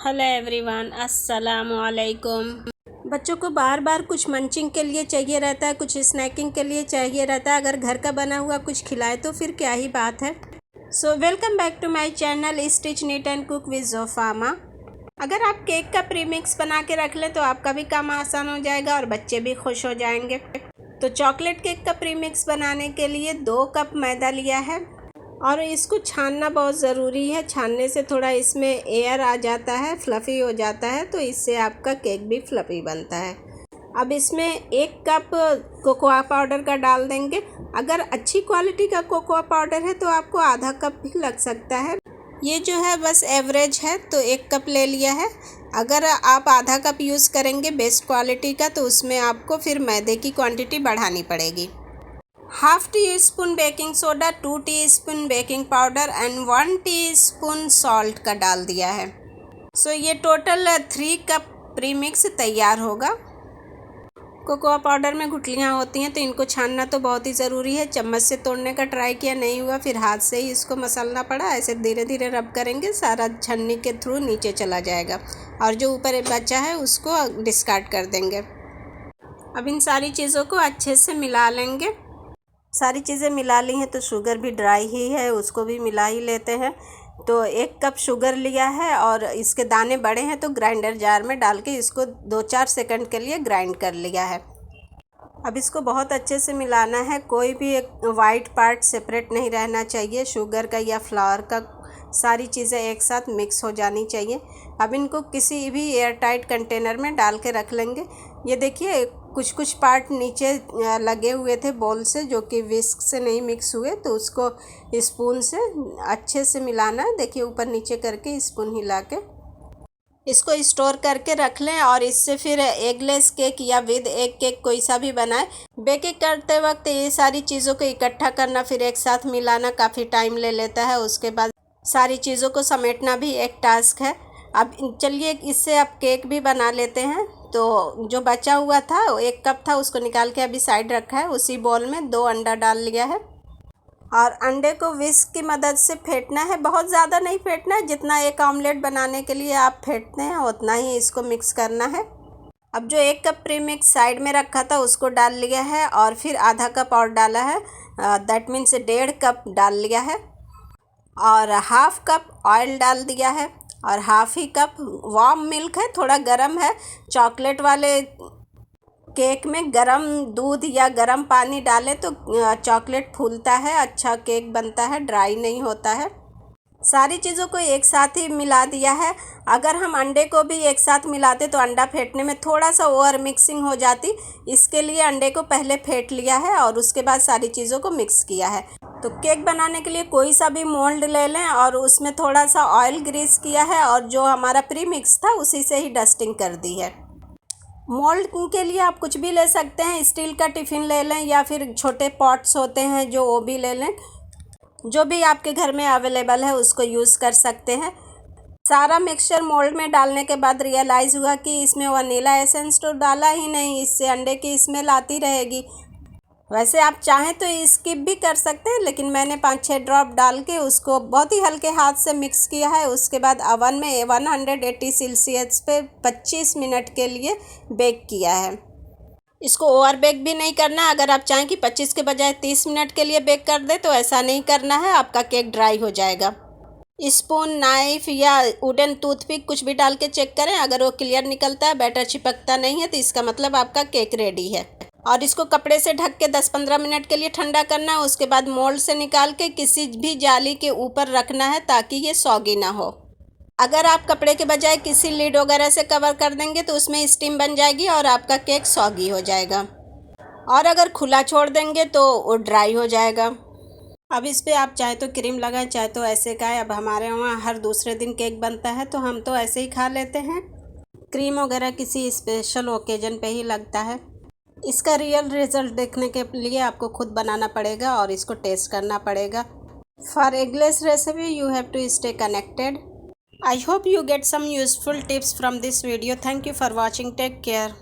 Hello everyone, अस्सलाम वालेकुम। बच्चों को बार बार कुछ मंचिंग के लिए चाहिए रहता है, कुछ स्नैकिंग के लिए चाहिए रहता है। अगर घर का बना हुआ कुछ खिलाए तो फिर क्या ही बात है। So welcome back to my channel stitch neat and cook with Jofama. अगर आप केक का प्रीमिक्स बना के रख लें तो आपका भी काम आसान हो जाएगा और बच्चे भी खुश हो जाएंगे। तो चॉकलेट केक का प्रीमिक्स बनाने के लिए 2 कप मैदा लिया है और इसको छानना बहुत ज़रूरी है। छानने से थोड़ा इसमें एयर आ जाता है, फ्लफ़ी हो जाता है, तो इससे आपका केक भी फ्लफ़ी बनता है। अब इसमें 1 कप कोकोआ पाउडर का डाल देंगे। अगर अच्छी क्वालिटी का कोकोआ पाउडर है तो आपको आधा कप भी लग सकता है। ये जो है बस एवरेज है, तो 1 कप ले लिया है। अगर आप आधा कप यूज़ करेंगे बेस्ट क्वालिटी का तो उसमें आपको फिर मैदे की क्वांटिटी बढ़ानी पड़ेगी। Half tea spoon baking soda, 2 teaspoon baking powder and 1 teaspoon salt का डाल दिया है। सो ये टोटल 3 कप प्रीमिक्स तैयार होगा। कोकोआ पाउडर में गुठलियाँ होती हैं तो इनको छानना तो बहुत ही ज़रूरी है। चम्मच से तोड़ने का ट्राई किया, नहीं हुआ, फिर हाथ से ही इसको मसलना पड़ा। ऐसे धीरे धीरे रब करेंगे, सारा छन्नी के थ्रू नीचे चला जाएगा और जो ऊपर बचा है उसको डिस्कार्ड कर देंगे। अब इन सारी चीज़ों को अच्छे से मिला लेंगे। सारी चीज़ें मिला ली हैं तो शुगर भी ड्राई ही है, उसको भी मिला ही लेते हैं। तो 1 कप शुगर लिया है और इसके दाने बड़े हैं तो ग्राइंडर जार में डाल के इसको 2-4 सेकंड के लिए ग्राइंड कर लिया है। अब इसको बहुत अच्छे से मिलाना है, कोई भी एक वाइट पार्ट सेपरेट नहीं रहना चाहिए शुगर का या फ्लावर का। सारी चीज़ें एक साथ मिक्स हो जानी चाहिए। अब इनको किसी भी एयर टाइट कंटेनर में डाल के रख लेंगे। ये देखिए कुछ पार्ट नीचे लगे हुए थे बोल से, जो कि विस्क से नहीं मिक्स हुए, तो उसको स्पून से अच्छे से मिलाना है। देखिए ऊपर नीचे करके स्पून हिला के इसको स्टोर करके रख लें और इससे फिर एगलेस केक या विद एग केक कोई सा भी बनाए। बेकिंग करते वक्त ये सारी चीज़ों को इकट्ठा करना फिर एक साथ मिलाना काफ़ी टाइम ले लेता है। उसके बाद सारी चीज़ों को समेटना भी एक टास्क है। अब चलिए इससे अब केक भी बना लेते हैं। तो जो बचा हुआ था 1 कप था, उसको निकाल के अभी साइड रखा है। उसी बॉल में 2 अंडा डाल लिया है और अंडे को विस्क की मदद से फेंटना है। बहुत ज़्यादा नहीं फेंटना है, जितना एक ऑमलेट बनाने के लिए आप फेंटते हैं उतना ही इसको मिक्स करना है। अब जो 1 कप प्रीमिक्स साइड में रखा था उसको डाल लिया है और फिर आधा कप और डाला है, दैट मीन्स 1.5 कप डाल लिया है और हाफ कप ऑयल डाल दिया है और हाफ ही कप वार्म मिल्क है, थोड़ा गर्म है। चॉकलेट वाले केक में गरम दूध या गरम पानी डालें तो चॉकलेट फूलता है, अच्छा केक बनता है, ड्राई नहीं होता है। सारी चीज़ों को एक साथ ही मिला दिया है। अगर हम अंडे को भी एक साथ मिलाते तो अंडा फेंटने में थोड़ा सा ओवर मिक्सिंग हो जाती, इसके लिए अंडे को पहले फेंट लिया है और उसके बाद सारी चीज़ों को मिक्स किया है। तो केक बनाने के लिए कोई सा भी मोल्ड ले लें और उसमें थोड़ा सा ऑयल ग्रीस किया है और जो हमारा प्रीमिक्स था उसी से ही डस्टिंग कर दी है। मोल्ड के लिए आप कुछ भी ले सकते हैं, स्टील का टिफ़िन ले लें या फिर छोटे पॉट्स होते हैं जो वो भी ले लें। जो भी आपके घर में अवेलेबल है उसको यूज़ कर सकते हैं। सारा मिक्सचर मोल्ड में डालने के बाद रियलाइज़ हुआ कि इसमें वनीला एसेंस तो डाला ही नहीं, इससे अंडे की स्मेल आती रहेगी। वैसे आप चाहें तो स्किप भी कर सकते हैं, लेकिन मैंने 5-6 ड्रॉप डाल के उसको बहुत ही हल्के हाथ से मिक्स किया है। उसके बाद ओवन में 180 सेल्सियस पे 25 मिनट के लिए बेक किया है। इसको ओवर बेक भी नहीं करना। अगर आप चाहें कि 25 के बजाय 30 मिनट के लिए बेक कर दे तो ऐसा नहीं करना है, आपका केक ड्राई हो जाएगा। स्पून, नाइफ या वुडन टूथपिक कुछ भी डाल के चेक करें। अगर वो क्लियर निकलता है, बैटर चिपकता नहीं है, तो इसका मतलब आपका केक रेडी है। और इसको कपड़े से ढक के 10-15 मिनट के लिए ठंडा करना है। उसके बाद मोल्ड से निकाल के किसी भी जाली के ऊपर रखना है ताकि ये सॉगी ना हो। अगर आप कपड़े के बजाय किसी लीड वगैरह से कवर कर देंगे तो उसमें स्टीम बन जाएगी और आपका केक सॉगी हो जाएगा। और अगर खुला छोड़ देंगे तो वो ड्राई हो जाएगा। अब इस पे आप चाहे तो क्रीम लगाएं, चाहे तो ऐसे खाएं। अब हमारे वहाँ हर दूसरे दिन केक बनता है तो हम तो ऐसे ही खा लेते हैं। क्रीम वगैरह किसी स्पेशल ओकेजन पे ही लगता है। इसका रियल रिजल्ट देखने के लिए आपको खुद बनाना पड़ेगा और इसको टेस्ट करना पड़ेगा। For eggless recipe you have to stay connected. I hope you get some useful tips from this video. Thank you for watching. Take care.